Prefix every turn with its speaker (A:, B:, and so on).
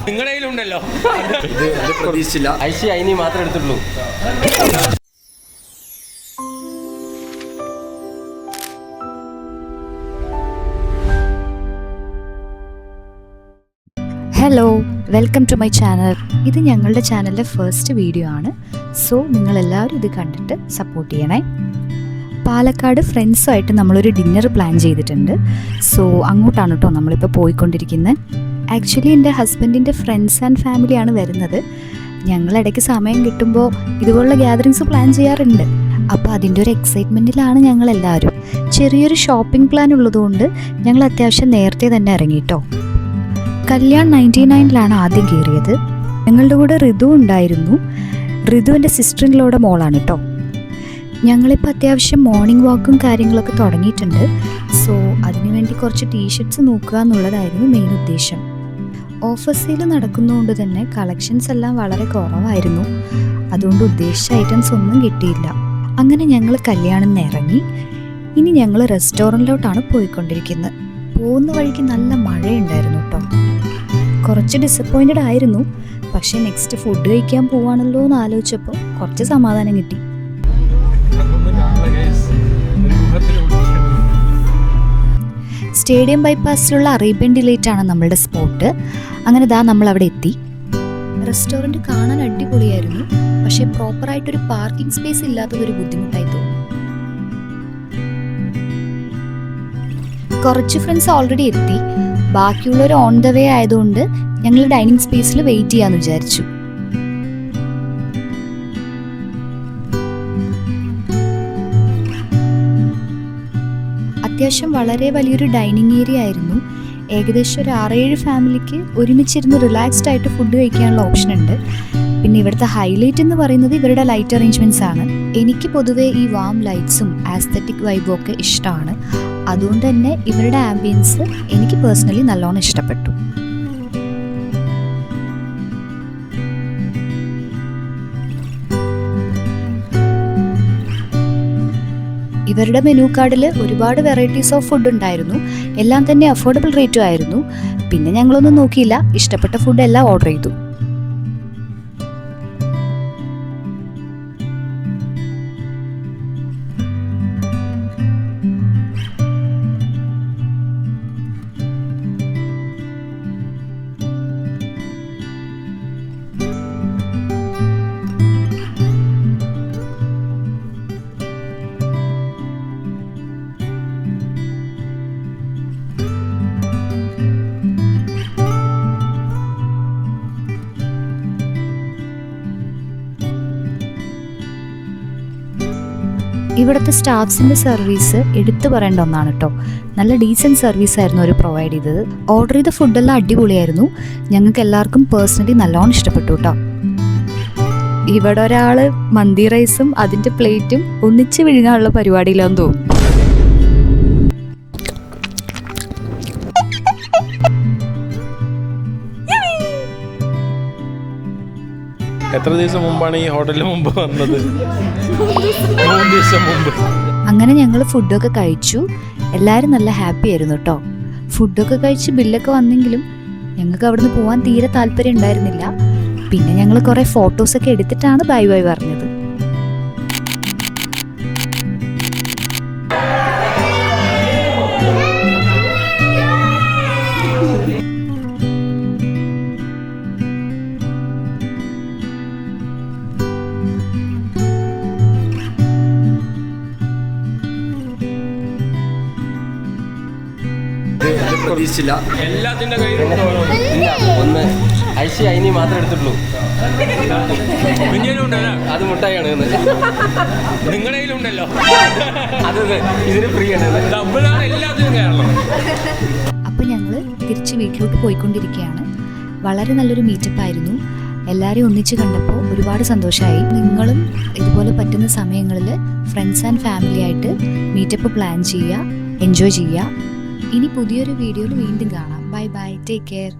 A: നിങ്ങളുടെ കയ്യിലുണ്ടല്ലോ.
B: പ്രതീക്ഷിച്ചില്ല.
C: ഐശി അയിനി മാത്രമേ എടുത്തിട്ടുള്ളൂ.
D: Hello, welcome to my channel. ഇത് ഞങ്ങളുടെ ചാനലിലെ ഫസ്റ്റ് വീഡിയോ ആണ്. സോ നിങ്ങളെല്ലാവരും ഇത് കണ്ടിട്ട് സപ്പോർട്ട് ചെയ്യണേ. പാലക്കാട് ഫ്രണ്ട്സുമായിട്ട് നമ്മളൊരു ഡിന്നർ പ്ലാൻ ചെയ്തിട്ടുണ്ട്. സോ അങ്ങോട്ടാണ് കേട്ടോ നമ്മളിപ്പോൾ പോയിക്കൊണ്ടിരിക്കുന്നത്. ആക്ച്വലി എൻ്റെ ഹസ്ബൻഡിൻ്റെ ഫ്രണ്ട്സ് ആൻഡ് ഫാമിലിയാണ് വരുന്നത്. ഞങ്ങളിടയ്ക്ക് സമയം കിട്ടുമ്പോൾ ഇതുപോലുള്ള ഗ്യാതറിങ്സ് പ്ലാൻ ചെയ്യാറുണ്ട്. അപ്പോൾ അതിൻ്റെ ഒരു എക്സൈറ്റ്മെൻറ്റിലാണ് ഞങ്ങളെല്ലാവരും. ചെറിയൊരു ഷോപ്പിംഗ് പ്ലാൻ ഉള്ളതുകൊണ്ട് ഞങ്ങൾ അത്യാവശ്യം നേരത്തെ തന്നെ ഇറങ്ങിട്ടോ. കല്യാൺ 99 ആദ്യം കയറിയത്. ഞങ്ങളുടെ കൂടെ ഋതു ഉണ്ടായിരുന്നു. ഋതു എൻ്റെ സിസ്റ്റർ ഇൻ ലോയുടെ മോളാണ് കേട്ടോ. ഞങ്ങളിപ്പോൾ അത്യാവശ്യം മോർണിംഗ് വാക്കും കാര്യങ്ങളൊക്കെ തുടങ്ങിയിട്ടുണ്ട്. സോ അതിനുവേണ്ടി കുറച്ച് ടീഷർട്ട്സ് നോക്കുക എന്നുള്ളതായിരുന്നു മെയിൻ ഉദ്ദേശം. ഓഫർ സെയിൽ നടക്കുന്നതുകൊണ്ട് തന്നെ കളക്ഷൻസ് എല്ലാം വളരെ കുറവായിരുന്നു. അതുകൊണ്ട് ഉദ്ദേശിച്ച ഐറ്റംസ് ഒന്നും കിട്ടിയില്ല. അങ്ങനെ ഞങ്ങൾ കല്യാണിൽ നിന്ന് ഇറങ്ങി. ഇനി ഞങ്ങൾ റെസ്റ്റോറൻറ്റിലോട്ടാണ് പോയിക്കൊണ്ടിരിക്കുന്നത്. പോകുന്ന വഴിക്ക് നല്ല മഴയുണ്ടായിരുന്നു കേട്ടോ. കുറച്ച് ഡിസപ്പോയിൻറ്റഡ് ആയിരുന്നു. പക്ഷേ നെക്സ്റ്റ് ഫുഡ് കഴിക്കാൻ പോവാണല്ലോ എന്ന് ആലോചിച്ചപ്പോൾ കുറച്ച് സമാധാനം കിട്ടി. സ്റ്റേഡിയം ബൈപ്പാസിലുള്ള അറേബ്യൻ ഡിലൈറ്റ് ആണ് നമ്മളുടെ സ്പോട്ട്. അങ്ങനെ നമ്മൾ അവിടെ എത്തി. റെസ്റ്റോറൻറ്റ് കാണാൻ അടിപൊളിയായിരുന്നു. പക്ഷേ പ്രോപ്പറായിട്ടൊരു പാർക്കിംഗ് സ്പേസ് ഇല്ലാത്തതൊരു ബുദ്ധിമുട്ടായി തോന്നി. കുറച്ച് ഫ്രണ്ട്സ് ഓൾറെഡി എത്തി. ബാക്കിയുള്ളവർ ഓൺ ദ വേ ആയതുകൊണ്ട് ഞങ്ങൾ ഡൈനിങ് സ്പേസിൽ വെയിറ്റ് ചെയ്യാമെന്ന് വിചാരിച്ചു. അത്യാവശ്യം വളരെ വലിയൊരു ഡൈനിങ് ഏരിയ ആയിരുന്നു. ഏകദേശം ഒരു 6-7 ഫാമിലിക്ക് ഒരുമിച്ചിരുന്ന് റിലാക്സ്ഡ് ആയിട്ട് ഫുഡ് കഴിക്കാനുള്ള ഓപ്ഷൻ ഉണ്ട്. പിന്നെ ഇവിടുത്തെ ഹൈലൈറ്റ് എന്ന് പറയുന്നത് ഇവരുടെ ലൈറ്റ് അറേഞ്ച്മെൻറ്റ്സ് ആണ്. എനിക്ക് പൊതുവേ ഈ വാം ലൈറ്റ്സും ആസ്തറ്റിക് വൈബും ഒക്കെ ഇഷ്ടമാണ്. അതുകൊണ്ട് തന്നെ ഇവരുടെ ആംബിയൻസ് എനിക്ക് പേഴ്സണലി നല്ലോണം ഇഷ്ടപ്പെട്ടു. ഇവരുടെ മെനു കാർഡിൽ ഒരുപാട് വെറൈറ്റീസ് ഓഫ് ഫുഡ് ഉണ്ടായിരുന്നു. എല്ലാം തന്നെ അഫോർഡബിൾ റേറ്റും ആയിരുന്നു. പിന്നെ ഞങ്ങളൊന്നും നോക്കിയില്ല, ഇഷ്ടപ്പെട്ട ഫുഡ് എല്ലാം ഓർഡർ ചെയ്തു. ഇവിടുത്തെ സ്റ്റാഫ്സിൻ്റെ സർവീസ് എടുത്തു പറയേണ്ട ഒന്നാണ് കേട്ടോ. നല്ല ഡീസൻറ്റ് സർവീസ് ആയിരുന്നു അവർ പ്രൊവൈഡ് ചെയ്തത്. ഓർഡർ ചെയ്ത ഫുഡെല്ലാം അടിപൊളിയായിരുന്നു. ഞങ്ങൾക്ക് എല്ലാവർക്കും പേഴ്സണലി നല്ലോണം ഇഷ്ടപ്പെട്ടു കേട്ടോ. ഇവിടെ ഒരാൾ മന്തി റൈസും അതിൻ്റെ പ്ലേറ്റും ഒന്നിച്ച് വിഴുങ്ങാനുള്ള പരിപാടിയിലാന്ന് തോന്നുന്നു.
A: എത്ര ദിവസം മുമ്പാണ് ഈ ഹോട്ടലിൽ മുമ്പ് വന്നത്? 3 ദിവസം മുമ്പ്.
D: അങ്ങനെ ഞങ്ങൾ ഫുഡൊക്കെ കഴിച്ചു. എല്ലാവരും നല്ല ഹാപ്പി ആയിരുന്നു കേട്ടോ. ഫുഡൊക്കെ കഴിച്ച് ബില്ലൊക്കെ വന്നെങ്കിലും ഞങ്ങൾക്ക് അവിടുന്ന് പോകാൻ തീരെ താല്പര്യം ഉണ്ടായിരുന്നില്ല. പിന്നെ ഞങ്ങൾ കുറേ ഫോട്ടോസൊക്കെ എടുത്തിട്ടാണ് ബൈ ബൈ പറഞ്ഞത്.
B: പ്രതീക്ഷിച്ചില്ല.
A: എല്ലാത്തിന്റെ കയ്യിലുണ്ടോ?
C: ഇല്ല, ഒന്ന് ഐശി അയിനി മാത്രമേ എടുത്തിട്ടുള്ളൂ.
A: അത്
C: മുട്ടായാണ്.
A: നിങ്ങളുടെ കയ്യിലുണ്ടല്ലോ.
C: അത് ഇതിന് ഫ്രീ ആണ്.
A: ഡബിളാണ് എല്ലാത്തിനും കേരളം.
D: അപ്പോൾ ഞങ്ങൾ തിരിച്ച് വീട്ടിലോട്ട് പോയിക്കൊണ്ടിരിക്കുകയാണ്. വളരെ നല്ലൊരു മീറ്റപ്പ് ആയിരുന്നു. എല്ലാവരെയും ഒന്നിച്ച് കണ്ടപ്പോൾ ഒരുപാട് സന്തോഷമായി. നിങ്ങളും ഇതുപോലെ പറ്റുന്ന സമയങ്ങളിൽ ഫ്രണ്ട്സ് ആൻഡ് ഫാമിലി ആയിട്ട് മീറ്റപ്പ് പ്ലാൻ ചെയ്യുക, എൻജോയ് ചെയ്യുക. ഇനി പുതിയൊരു വീഡിയോയിൽ വീണ്ടും കാണാം. Bye bye, take care.